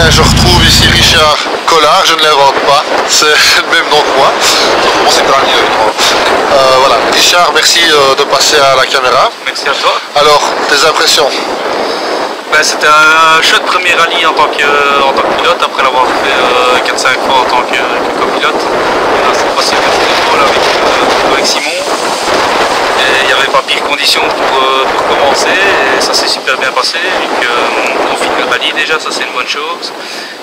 bien, je retrouve ici Richard Collard, je ne l'invente pas, c'est le même nom que moi. Bon, c'est Collard, voilà, Richard, merci de passer à la caméra. Merci à toi. Alors, tes impressions? Ben, c'était un chouette premier rallye en tant que pilote, après l'avoir fait 4-5 fois en tant que copilote. Là, cette fois-ci, avec Simon. Et il n'y avait pas pire condition pour commencer, et ça s'est super bien passé, vu qu'on finit le rallye déjà, ça c'est une bonne chose.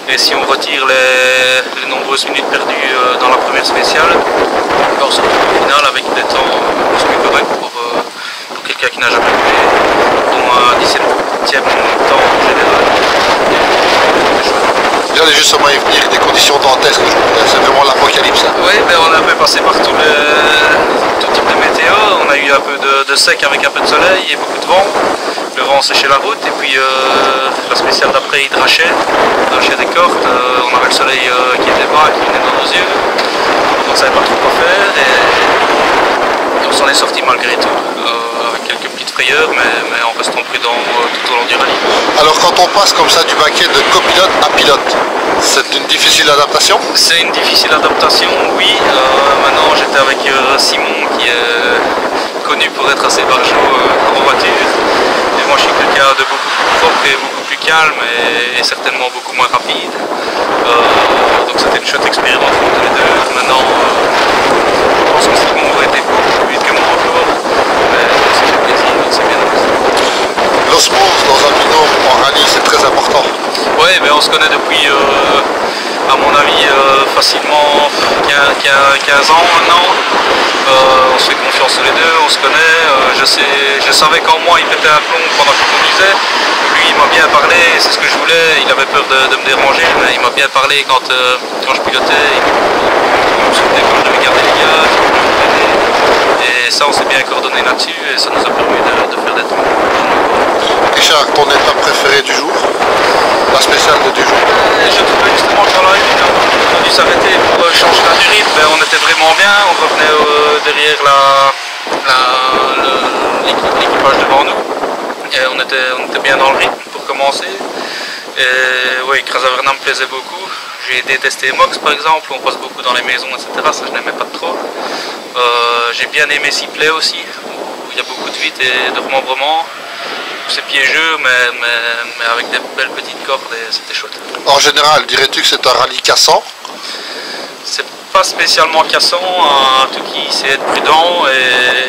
Et si on retire les nombreuses minutes perdues dans la première spéciale, on se retrouve au final avec des temps plus corrects pour quelqu'un qui n'a jamais roulé, dont un 17e temps en général. J'allais justement y venir, des conditions dantesques, c'est vraiment l'apocalypse. Oui, ben on a un peu passé par tout type de météo, on a eu un peu de sec avec un peu de soleil et beaucoup de vent. Le vent séchait la route et puis la spéciale d'après il drachait des cordes, on avait le soleil qui était bas, qui venait dans nos yeux, on ne savait pas trop quoi faire et on s'en est sorti malgré tout, avec quelques petites frayeurs mais en restant prudent tout au long du rallye. Alors quand on passe comme ça du baquet de copilote à pilote, c'est une difficile adaptation? C'est une difficile adaptation, oui. Maintenant j'étais avec Simon qui est connu pour être assez barjot en voiture. Et moi je suis quelqu'un de beaucoup plus propre et beaucoup plus calme et certainement beaucoup moins rapide. Donc c'était une chouette expérience pour tous les deux. Maintenant je pense que Simon aurait été beaucoup plus vite que moi encore. Mais c'est fait plaisir, donc c'est bien. L'osmose dans un binôme en rallye, c'est très important. Oui, mais on se connaît depuis, à mon avis, facilement 15 ans maintenant. On se fait confiance tous les deux, on se connaît. Je savais qu'en moi il pétait un plomb pendant qu'il conduisait. Lui il m'a bien parlé, c'est ce que je voulais. Il avait peur de me déranger, mais il m'a bien parlé quand je pilotais. Il me soutenait quand je devais garder les gars. Et ça, on s'est bien coordonné là-dessus et ça nous a permis de faire des temps. Richard, ton étape préférée du jour? La spéciale du jour? Je trouvais justement que dans la une, on a dû s'arrêter pour changer du rythme. On était vraiment bien, on revenait derrière l'équipage devant nous. Et on était bien dans le rythme pour commencer. Et oui, Crasaverna me plaisait beaucoup. J'ai détesté Mox par exemple, on passe beaucoup dans les maisons, etc. Ça je n'aimais pas trop. J'ai bien aimé Sipley aussi, où il y a beaucoup de vite et de remembrement. C'est piégeux, mais avec des belles petites cordes et c'était chouette. En général, dirais-tu que c'est un rallye cassant? C'est pas spécialement cassant, un Tuki c'est être prudent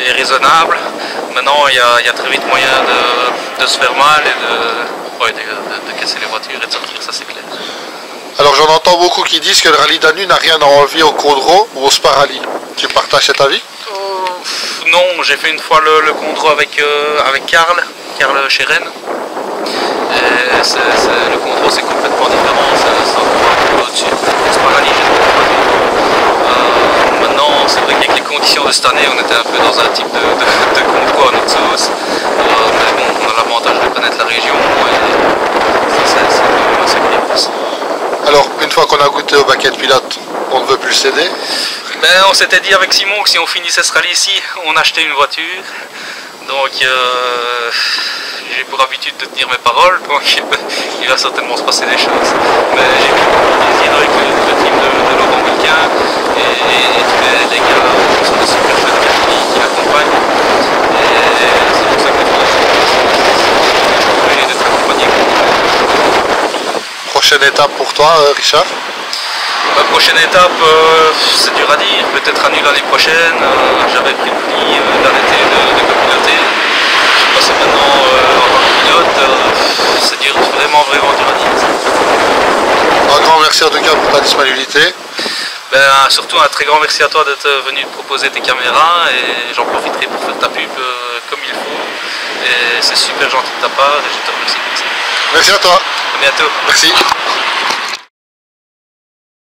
et raisonnable. Maintenant il y a très vite moyen de se faire mal et de casser les voitures et de sortir, ça c'est clair. Alors j'en entends beaucoup qui disent que le rallye d'Anu n'a rien à envier au Condro ou au Spa Rally. Tu partages cet avis? Non, j'ai fait une fois le Condro avec Karl chez Rennes. Le Condro c'est complètement différent, c'est encore un peu au-dessus. Le Spa Rally, je ne pas du tout. Maintenant, c'est vrai qu'avec les conditions de cette année, on était un peu dans un type de Condro à notre sauce. Mais bon, on a l'avantage de connaître la région et ça c'est quand même assez bien. Alors, une fois qu'on a goûté au baquet de pilote, on ne veut plus céder? Ben, on s'était dit avec Simon que si on finissait ce rallye ici, on achetait une voiture. Donc j'ai pour habitude de tenir mes paroles, donc il va certainement se passer des choses. Mais j'ai beaucoup de plaisir avec le team de Laurent Wilquin et tous les gars qui sont des super chouettes qui l'accompagnent. Et c'est pour ça que les d'être accompagnés. Prochaine étape pour toi, Richard? La prochaine étape, c'est dur à dire, peut-être à Nîmes l'année prochaine. J'avais pris le pli d'arrêter de copiloter. Je suis passé maintenant en tant que pilote. C'est dur, vraiment dur à dire. Un grand merci en tout cas pour ta disponibilité. Surtout un très grand merci à toi d'être venu te proposer tes caméras et j'en profiterai pour faire ta pub comme il faut. Et c'est super gentil de ta part et je te remercie pour ça. Merci à toi. À bientôt. Merci.